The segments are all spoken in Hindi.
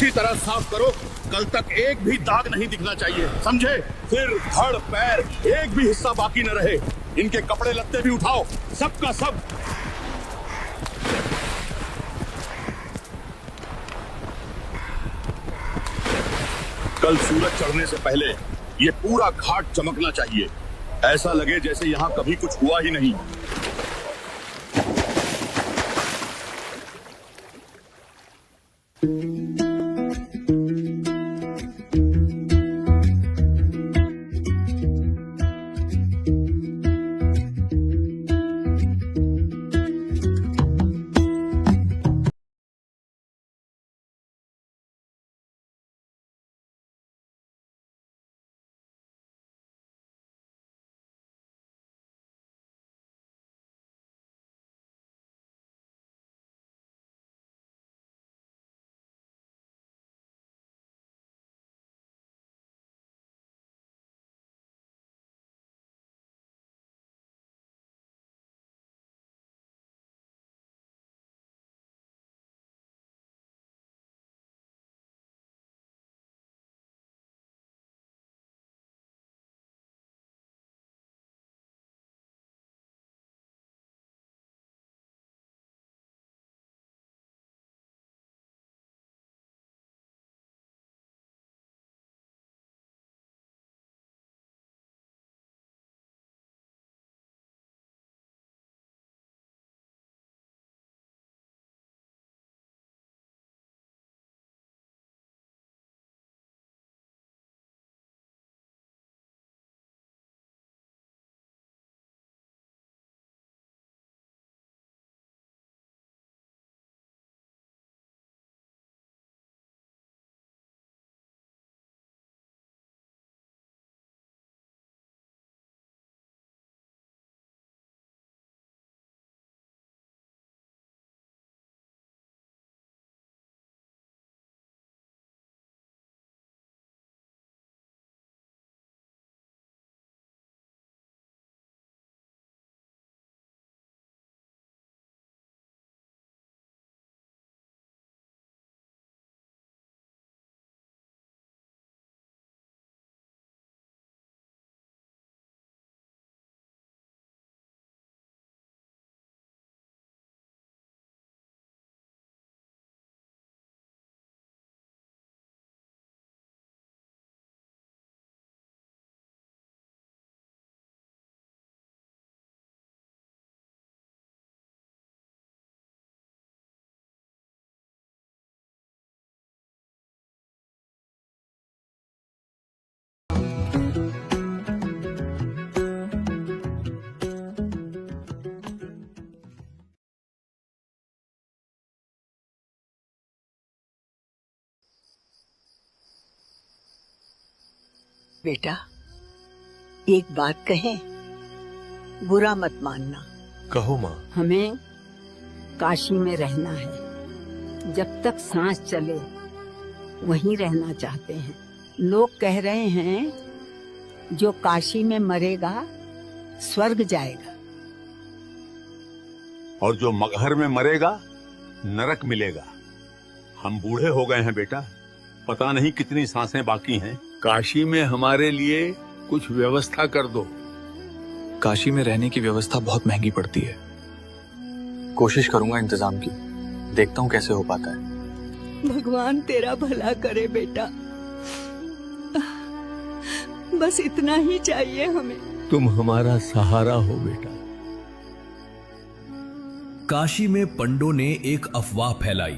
अच्छी तरह साफ करो, कल तक एक भी दाग नहीं दिखना चाहिए, समझे? फिर धड़ पैर एक भी हिस्सा बाकी न रहे। इनके कपड़े लत्ते भी उठाओ, सबका सब। कल सूरज चढ़ने से पहले ये पूरा घाट चमकना चाहिए, ऐसा लगे जैसे यहाँ कभी कुछ हुआ ही नहीं। बेटा, एक बात कहें, बुरा मत मानना। कहो माँ। हमें काशी में रहना है, जब तक सांस चले वहीं रहना चाहते हैं। लोग कह रहे हैं जो काशी में मरेगा स्वर्ग जाएगा, और जो मगहर में मरेगा नरक मिलेगा। हम बूढ़े हो गए हैं बेटा, पता नहीं कितनी सांसें बाकी हैं। काशी में हमारे लिए कुछ व्यवस्था कर दो। काशी में रहने की व्यवस्था बहुत महंगी पड़ती है। कोशिश करूंगा इंतजाम की, देखता हूँ कैसे हो पाता है। भगवान तेरा भला करे बेटा, बस इतना ही चाहिए हमें। तुम हमारा सहारा हो बेटा। काशी में पंडों ने एक अफवाह फैलाई,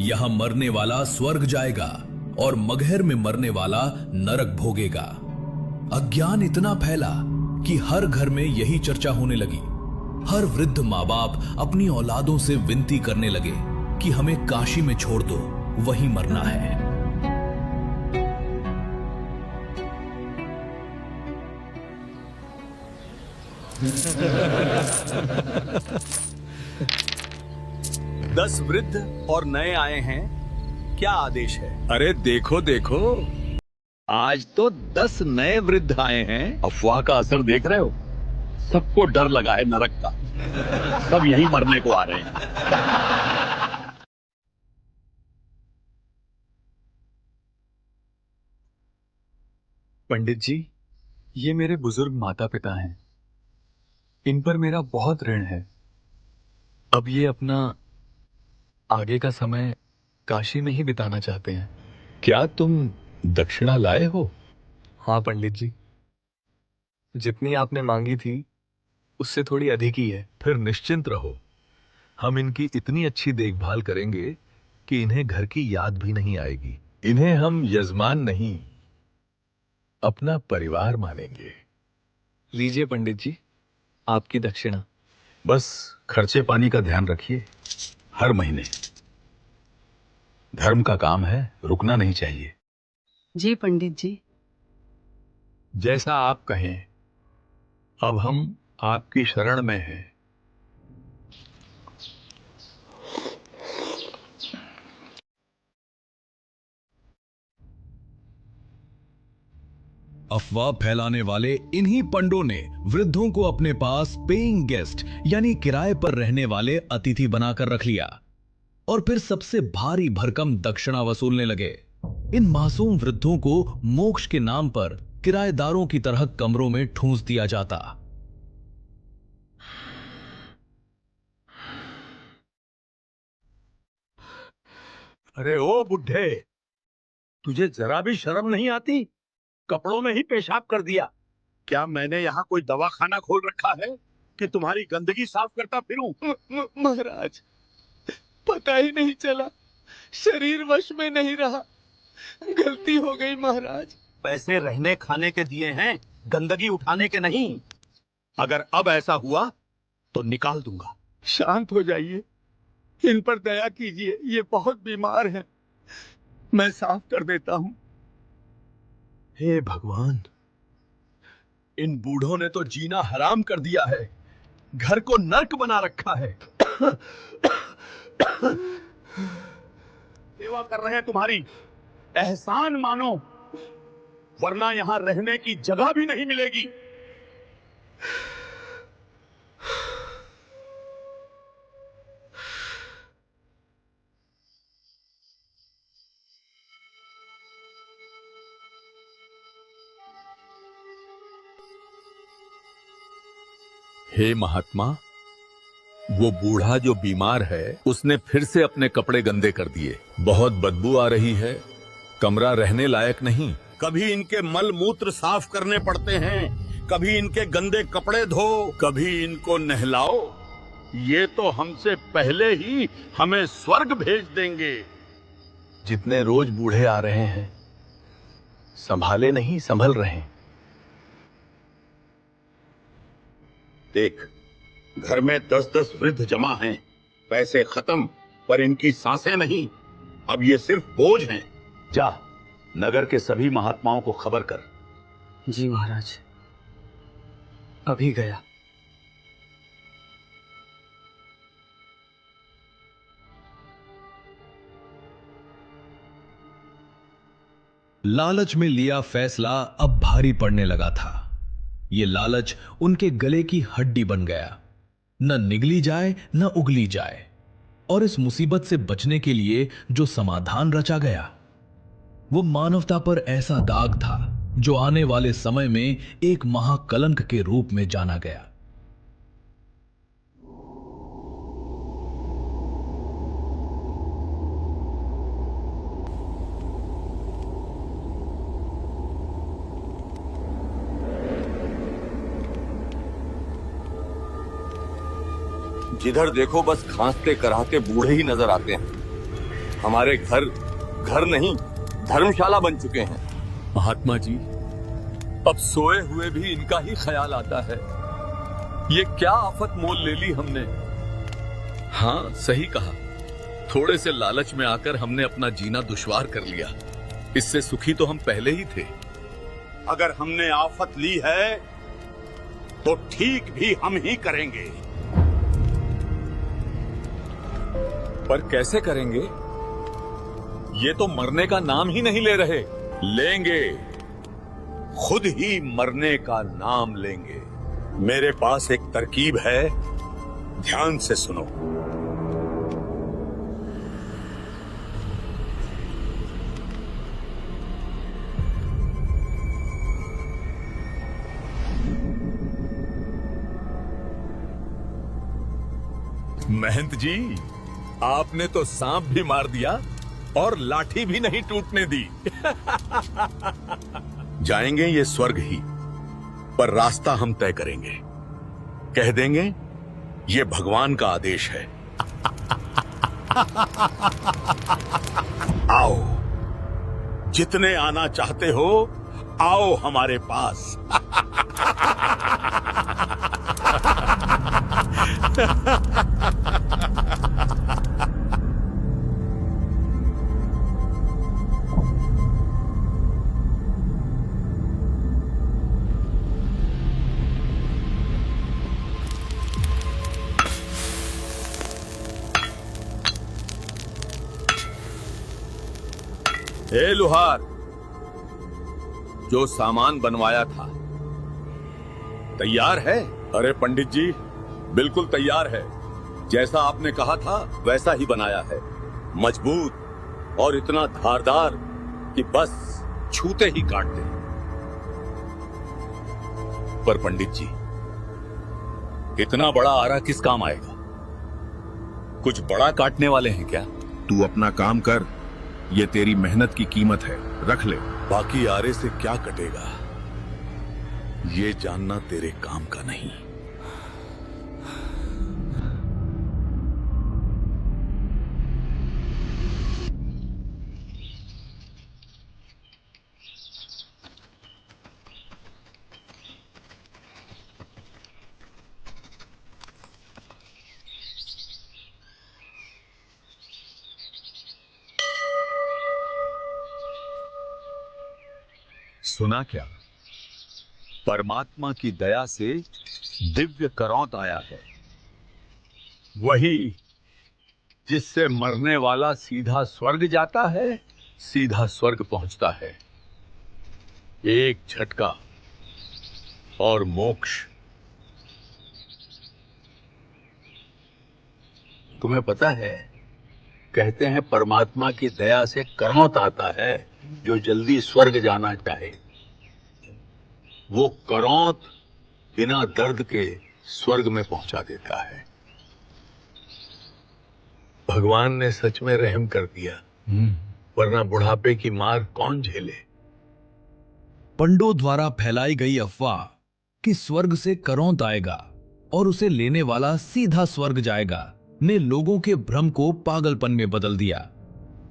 यहां मरने वाला स्वर्ग जाएगा और मगहर में मरने वाला नरक भोगेगा। अज्ञान इतना फैला कि हर घर में यही चर्चा होने लगी। हर वृद्ध माँ बाप अपनी औलादों से विनती करने लगे कि हमें काशी में छोड़ दो, वहीं मरना है। दस वृद्ध और नए आए हैं, क्या आदेश है? अरे देखो देखो, आज तो 10 नए वृद्ध आए हैं। अफवाह का असर देख रहे हो? सबको डर लगा है नरक का, सब यहीं मरने को आ रहे हैं। पंडित जी, ये मेरे बुजुर्ग माता पिता हैं। इन पर मेरा बहुत ऋण है। अब ये अपना आगे का समय काशी में ही बिताना चाहते हैं। क्या तुम दक्षिणा लाए हो? हाँ पंडित जी, जितनी आपने मांगी थी उससे थोड़ी अधिक ही है। फिर निश्चिंत रहो, हम इनकी इतनी अच्छी देखभाल करेंगे कि इन्हें घर की याद भी नहीं आएगी। इन्हें हम यजमान नहीं, अपना परिवार मानेंगे। लीजिए पंडित जी, आपकी दक्षिणा। बस खर्चे पानी का ध्यान रखिए हर महीने। धर्म का काम है, रुकना नहीं चाहिए। जी पंडित जी। जैसा आप कहें, अब हम आपकी शरण में हैं। अफवाह फैलाने वाले इन्हीं पंडों ने वृद्धों को अपने पास पेइंग गेस्ट यानी किराए पर रहने वाले अतिथि बनाकर रख लिया और फिर सबसे भारी भरकम दक्षिणा वसूलने लगे। इन मासूम वृद्धों को मोक्ष के नाम पर किराएदारों की तरह कमरों में ठूंस दिया जाता। अरे ओ बुढ़े, तुझे जरा भी शर्म नहीं आती? कपड़ों में ही पेशाब कर दिया। क्या मैंने यहाँ कोई दवाखाना खोल रखा है कि तुम्हारी गंदगी साफ करता फिरूं? महाराज, पता ही नहीं चला, शरीर वश में नहीं रहा, गलती हो गई महाराज। पैसे रहने खाने के दिए हैं, गंदगी उठाने के नहीं। अगर अब ऐसा हुआ तो निकाल दूंगा। शांत हो जाइए, इन पर दया कीजिए, ये बहुत बीमार हैं। मैं साफ कर देता हूं। हे भगवान, इन बूढ़ों ने तो जीना हराम कर दिया है, घर को नर्क बना रखा है। सेवा कर रहे हैं तुम्हारी, एहसान मानो, वरना यहां रहने की जगह भी नहीं मिलेगी। हे महात्मा, वो बूढ़ा जो बीमार है उसने फिर से अपने कपड़े गंदे कर दिए। बहुत बदबू आ रही है, कमरा रहने लायक नहीं। कभी इनके मल मूत्र साफ करने पड़ते हैं, कभी इनके गंदे कपड़े धो, कभी इनको नहलाओ। ये तो हमसे पहले ही हमें स्वर्ग भेज देंगे। जितने रोज बूढ़े आ रहे हैं, संभाले नहीं संभल रहे हैं। देख, घर में 10-10 वृद्ध जमा हैं, पैसे खत्म पर इनकी सांसें नहीं। अब ये सिर्फ बोझ हैं। जा, नगर के सभी महात्माओं को खबर कर। जी महाराज, अभी गया। लालच में लिया फैसला अब भारी पड़ने लगा था। ये लालच उनके गले की हड्डी बन गया, न निगली जाए न उगली जाए। और इस मुसीबत से बचने के लिए जो समाधान रचा गया, वो मानवता पर ऐसा दाग था जो आने वाले समय में एक महाकलंक के रूप में जाना गया। जिधर देखो बस खांसते कराहते बूढ़े ही नजर आते हैं। हमारे घर घर नहीं, धर्मशाला बन चुके हैं। महात्मा जी, अब सोए हुए भी इनका ही ख्याल आता है। ये क्या आफत मोल ले ली हमने। हाँ, सही कहा, थोड़े से लालच में आकर हमने अपना जीना दुश्वार कर लिया। इससे सुखी तो हम पहले ही थे। अगर हमने आफत ली है तो ठीक भी हम ही करेंगे। पर कैसे करेंगे? ये तो मरने का नाम ही नहीं ले रहे। लेंगे, खुद ही मरने का नाम लेंगे। मेरे पास एक तरकीब है, ध्यान से सुनो। महंत जी, आपने तो सांप भी मार दिया और लाठी भी नहीं टूटने दी। जाएंगे ये स्वर्ग ही, पर रास्ता हम तय करेंगे। कह देंगे ये भगवान का आदेश है। आओ, जितने आना चाहते हो आओ हमारे पास। ए लुहार, जो सामान बनवाया था तैयार है? अरे पंडित जी, बिल्कुल तैयार है। जैसा आपने कहा था वैसा ही बनाया है। मजबूत और इतना धारदार कि बस छूते ही काट दे। पर पंडित जी, इतना बड़ा आरा किस काम आएगा? कुछ बड़ा काटने वाले हैं क्या? तू अपना काम कर, ये तेरी मेहनत की कीमत है, रख ले। बाकी आरे से क्या कटेगा ये जानना तेरे काम का नहीं। सुना क्या? परमात्मा की दया से दिव्य करौंत आया है, वही जिससे मरने वाला सीधा स्वर्ग जाता है, सीधा स्वर्ग पहुंचता है। एक झटका और मोक्ष। तुम्हें पता है, कहते हैं परमात्मा की दया से करौंत आता है जो जल्दी स्वर्ग जाना चाहे। वो करौंत बिना दर्द के स्वर्ग में पहुंचा देता है। भगवान ने सच में रहम कर दिया, वरना बुढ़ापे की मार कौन झेले। पंडों द्वारा फैलाई गई अफवाह कि स्वर्ग से करौंत आएगा और उसे लेने वाला सीधा स्वर्ग जाएगा ने लोगों के भ्रम को पागलपन में बदल दिया।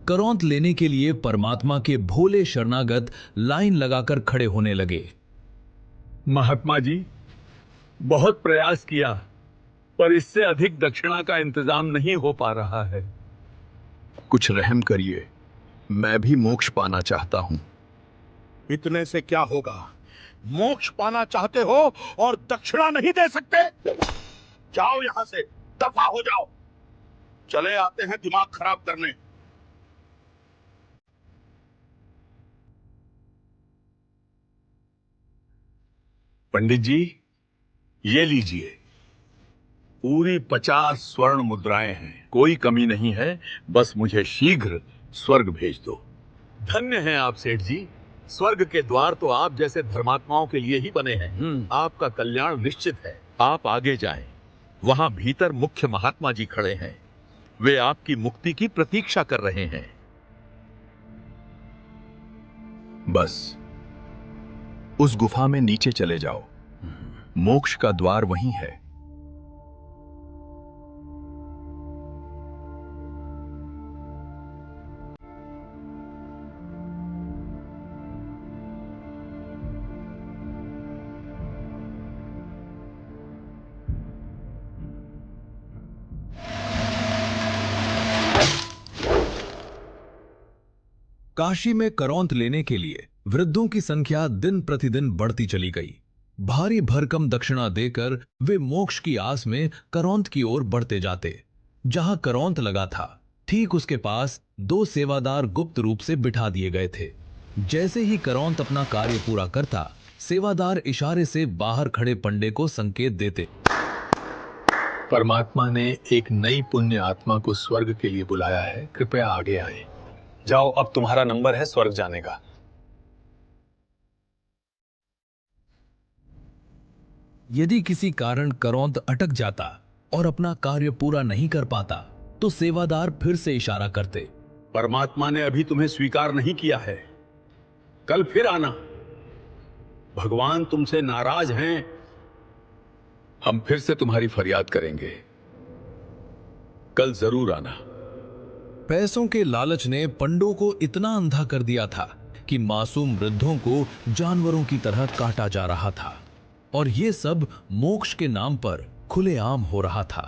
करौंत लेने के लिए परमात्मा के भोले शरणागत लाइन लगाकर खड़े होने लगे। महात्मा जी, बहुत प्रयास किया, पर इससे अधिक दक्षिणा का इंतजाम नहीं हो पा रहा है। कुछ रहम करिए, मैं भी मोक्ष पाना चाहता हूं। इतने से क्या होगा? मोक्ष पाना चाहते हो और दक्षिणा नहीं दे सकते? जाओ यहां से, दफा हो जाओ। चले आते हैं दिमाग खराब करने। पंडित जी, ये लीजिए, पूरी 50 स्वर्ण मुद्राएं हैं, कोई कमी नहीं है। बस मुझे शीघ्र स्वर्ग भेज दो। धन्य हैं आप सेठ जी, स्वर्ग के द्वार तो आप जैसे धर्मात्माओं के लिए ही बने हैं। आपका कल्याण निश्चित है। आप आगे जाएं, वहां भीतर मुख्य महात्मा जी खड़े हैं, वे आपकी मुक्ति की प्रतीक्षा कर रहे हैं। बस उस गुफा में नीचे चले जाओ, मोक्ष का द्वार वहीं है। काशी में करौंत लेने के लिए वृद्धों की संख्या दिन प्रतिदिन बढ़ती चली गई। भारी भरकम दक्षिणा देकर वे मोक्ष की आस में करौंत की ओर बढ़ते जाते। जहां करौंत लगा था, ठीक उसके पास 2 सेवादार गुप्त रूप से बिठा दिए गए थे। जैसे ही करौंत अपना कार्य पूरा करता, सेवादार इशारे से बाहर खड़े पंडे को संकेत देते। परमात्मा ने एक नई पुण्य आत्मा को स्वर्ग के लिए बुलाया है, कृपया आगे आए। जाओ, अब तुम्हारा नंबर है स्वर्ग जाने का। यदि किसी कारण करौंत अटक जाता और अपना कार्य पूरा नहीं कर पाता तो सेवादार फिर से इशारा करते। परमात्मा ने अभी तुम्हें स्वीकार नहीं किया है, कल फिर आना। भगवान तुमसे नाराज हैं। हम फिर से तुम्हारी फरियाद करेंगे, कल जरूर आना। पैसों के लालच ने पंडों को इतना अंधा कर दिया था कि मासूम वृद्धों को जानवरों की तरह काटा जा रहा था और ये सब मोक्ष के नाम पर खुलेआम हो रहा था।